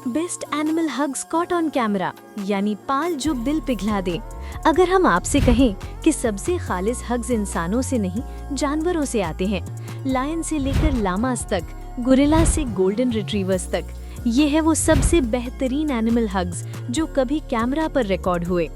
Best animal hugs caught on camera, यानी पाल जो दिल पिघला दे। अगर हम आपसे कहें कि सबसे खालिस हग्स इंसानों से नहीं जानवरों से आते हैं, लायन से लेकर लामास तक, गोरिल्ला से गोल्डन रिट्रीवर्स तक, ये है वो सबसे बेहतरीन एनिमल हग्स जो कभी कैमरा पर रिकॉर्ड हुए।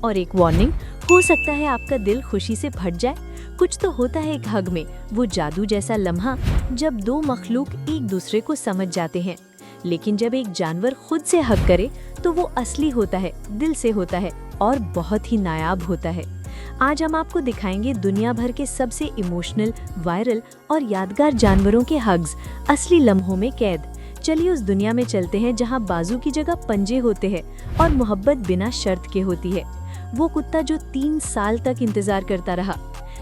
और एक वार्निंग, हो सकता है आपका दिल खुशी से फट जाए। कुछ तो होता है एक हग में, वो जादू जैसा लम्हा जब दो मखलूक एक दूसरे को समझ जाते हैं। लेकिन जब एक जानवर खुद से हग करे तो वो असली होता है, दिल से होता है और बहुत ही नायाब होता है। आज हम आपको दिखाएंगे दुनिया भर के सबसे इमोशनल, वायरल और यादगार जानवरों के हग्स, असली लम्हों में कैद। चलिए उस दुनिया में चलते हैं जहां बाजू की जगह पंजे होते हैं और मोहब्बत बिना शर्त के होती है। वो कुत्ता जो 3 साल तक इंतजार करता रहा।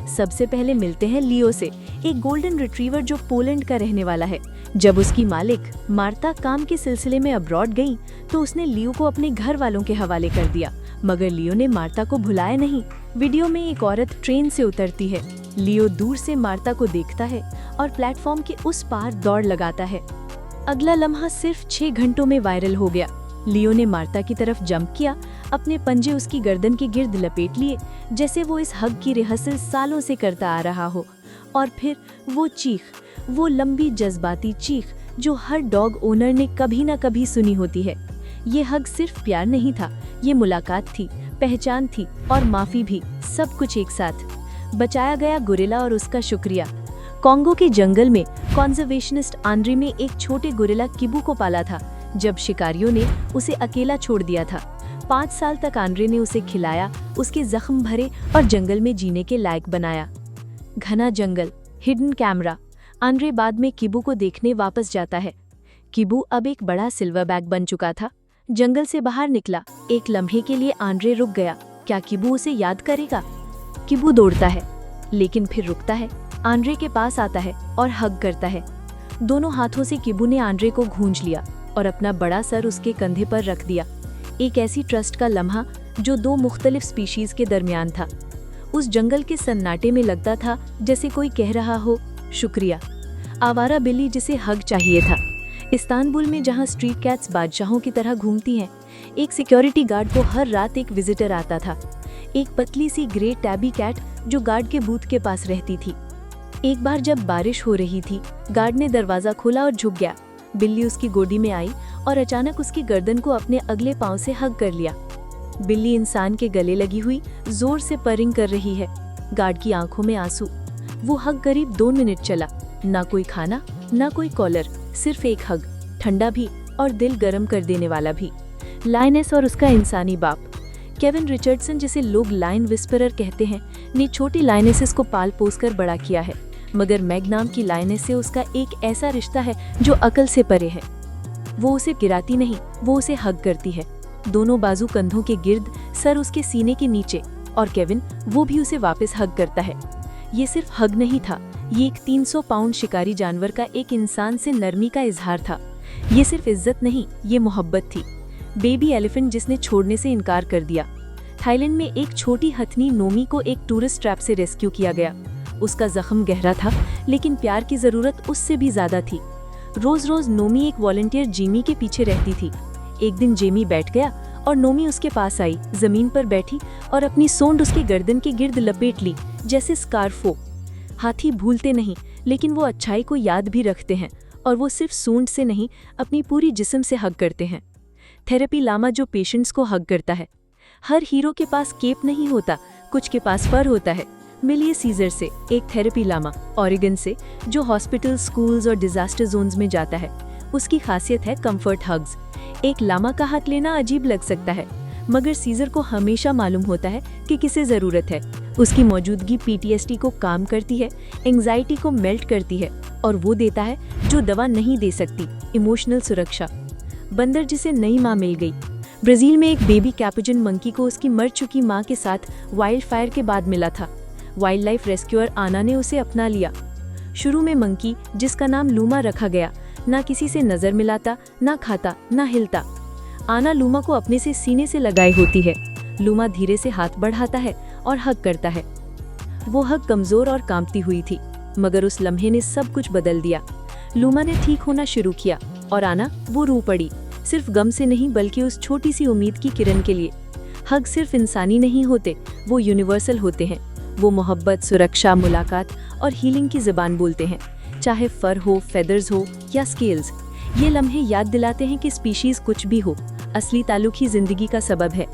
सबसे पहले मिलते हैं लियो से, एक गोल्डन रिट्रीवर जो पोलैंड का रहने वाला है। जब उसकी मालिक मार्ता काम के सिलसिले में अब्रॉड गई तो उसने लियो को अपने घर वालों के हवाले कर दिया, मगर लियो ने मार्ता को भुलाया नहीं। वीडियो में एक औरत ट्रेन से उतरती है। लियो दूर से मार्ता को देखता है और प्लेटफॉर्म के उस पार दौड़ लगाता है। अगला लम्हा सिर्फ 6 घंटों में वायरल हो गया। लियो ने मार्ता की तरफ जंप किया, अपने पंजे उसकी गर्दन के गिर्द लपेट लिए, जैसे वो इस हग की रिहर्सल सालों से करता आ रहा हो। और फिर वो चीख, वो लंबी जज्बाती चीख जो हर डॉग ओनर ने कभी ना कभी सुनी होती है। ये हग सिर्फ प्यार नहीं था, ये मुलाकात थी, पहचान थी और माफी भी, सब कुछ एक साथ। बचाया गया गोरिल्ला और उसका शुक्रिया। कॉन्गो के जंगल में कॉन्जर्वेशनिस्ट आंद्रे में एक छोटे गोरिल्ला किबू को पाला था जब शिकारियों ने उसे अकेला छोड़ दिया था। 5 साल तक आंद्रे ने उसे खिलाया, उसके जख्म भरे और जंगल में जीने के लायक बनाया। घना जंगल, हिडन कैमरा। आंद्रे बाद में किबू को देखने वापस जाता है। किबू अब एक बड़ा सिल्वर बैग बन चुका था। जंगल से बाहर निकला, एक लम्हे के लिए आंद्रे रुक गया। क्या किबू उसे याद करेगा? किबू दौड़ता है, लेकिन फिर रुकता है, आंद्रे के पास आता है और हग करता है। दोनों हाथों से किबू ने आंद्रे को गूंज लिया और अपना बड़ा सर उसके कंधे पर रख दिया। एक ऐसी ट्रस्ट का लम्हा जो 2 मुख्तलिफ स्पीशीज के दरमियान था। उस जंगल के सन्नाटे में लगता था जैसे कोई कह रहा हो, शुक्रिया। आवारा बिल्ली जिसे हग चाहिए था। इस्तांबुल में जहां स्ट्रीट कैट्स बादशाहों की तरह घूमती हैं, एक सिक्योरिटी गार्ड को हर रात एक विजिटर आता था। एक पतली सी ग्रे टैबी कैट जो गार्ड के बूथ के पास रहती थी। एक बार जब बारिश हो रही थी, गार्ड ने दरवाजा खोला और झुक गया। बिल्ली उसकी गोदी में आई और अचानक उसकी गर्दन को अपने अगले पांव से हग कर लिया। बिल्ली इंसान के गले लगी हुई जोर से परिंग कर रही है। गार्ड की आंखों में आंसू। वो हग करीब 2 मिनट चला। ना कोई खाना, ना कोई कॉलर, सिर्फ एक हग, ठंडा भी और दिल गर्म कर देने वाला भी। लायनेस और उसका इंसानी बाप। केविन रिचर्डसन, जिसे लोग लायन विस्परर कहते हैं, ने छोटी लायनेसेस को पाल पोस कर बड़ा किया है, मगर मैग नाम की लायनेस से उसका एक ऐसा रिश्ता है जो अकल से परे है। वो उसे गिराती नहीं, वो उसे हग करती है। दोनों बाजू कंधों के गिर्द, सर उसके सीने के नीचे, और केविन वो भी उसे वापस हग करता है। ये सिर्फ हग नहीं था, ये एक 300 पाउंड शिकारी जानवर का एक इंसान से नरमी का इजहार था। ये सिर्फ इज्जत नहीं, ये मोहब्बत थी। बेबी एलिफेंट जिसने छोड़ने से इनकार कर दिया। थाईलैंड में एक छोटी हथनी नोमी को एक टूरिस्ट ट्रैप से रेस्क्यू किया गया। उसका जख्म गहरा था, लेकिन प्यार की जरूरत उससे भी ज्यादा थी। रोज रोज नोमी एक वॉलंटियर जेमी के पीछे रहती थी। एक दिन जेमी बैठ गया और नोमी उसके पास आई, जमीन पर बैठी और अपनी सोंड उसके गर्दन के गिर्द लपेट ली, जैसे स्कार्फ हो। हाथी भूलते नहीं, लेकिन वो अच्छाई को याद भी रखते हैं, और वो सिर्फ सूंड से नहीं, अपनी पूरी जिस्म से हग करते हैं। थेरेपी लामा जो पेशेंट्स को हग करता है। हर हीरो के पास केप नहीं होता, कुछ के पास फर होता है। मिलिए सीजर से, एक थेरेपी लामा ओरेगन से, जो हॉस्पिटल, स्कूल्स और डिजास्टर जोन्स में जाता है। उसकी खासियत है कंफर्ट हग्स। एक लामा का हक लेना अजीब लग सकता है, मगर सीजर को हमेशा मालूम होता है कि किसे जरूरत है। उसकी मौजूदगी पीटीएसडी को काम करती है, एंजाइटी को मेल्ट करती है, और वो देता है जो दवा नहीं दे सकती, इमोशनल सुरक्षा। बंदर जिसे नई माँ मिल गई। ब्राजील में एक बेबी कैपुचिन मंकी को उसकी मर चुकी माँ के साथ वाइल्ड फायर के बाद मिला था। वाइल्ड लाइफ रेस्क्यूअर आना ने उसे अपना लिया। शुरू में मंकी, जिसका नाम लूमा रखा गया, ना किसी से नजर मिलाता, ना खाता, ना हिलता। आना लूमा को अपने से सीने से लगाई होती है। लूमा धीरे से हाथ बढ़ाता है और हग करता है। वो हग कमजोर और कांपती हुई थी, मगर उस लम्हे ने सब कुछ बदल दिया। लूमा ने ठीक होना शुरू किया और आना वो रो पड़ी। सिर्फ गम से नहीं बल्कि उस छोटी सी उम्मीद की किरण के लिए। हग सिर्फ इंसानी नहीं होते, वो यूनिवर्सल होते हैं। वो मोहब्बत, सुरक्षा, मुलाकात और हीलिंग की ज़बान बोलते हैं। चाहे फर हो, फेदर्स हो या स्केल्स, ये लम्हे याद दिलाते हैं कि स्पीशीज़ कुछ भी हो, असली ताल्लुक ही ज़िंदगी का सबब है।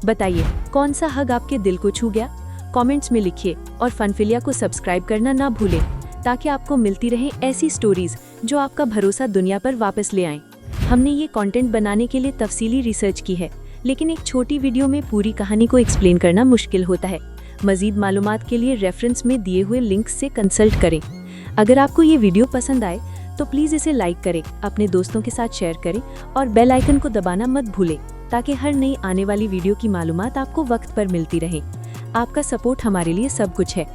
बताइए, कौन सा हग आपके दिल को छू गया? कमेंट्स में लिखिए और फनफिलिया को सब्सक्राइब करना ना भूलें, ताकि आपको मिलती रहे ऐसी स्टोरीज जो आपका भरोसा दुनिया पर वापस ले आएं। हमने ये कंटेंट बनाने के लिए तफसीली रिसर्च की है, लेकिन एक छोटी वीडियो में पूरी कहानी को एक्सप्लेन करना मुश्किल होता है। मजीद मालूमात के लिए रेफरेंस में दिए हुए लिंक से कंसल्ट करें। अगर आपको ये वीडियो पसंद आए तो प्लीज़ इसे लाइक करें, अपने दोस्तों के साथ शेयर करें और बेल आइकन को दबाना मत भूलें, ताकि हर नई आने वाली वीडियो की मालूमात आपको वक्त पर मिलती रहे। आपका सपोर्ट हमारे लिए सब कुछ है।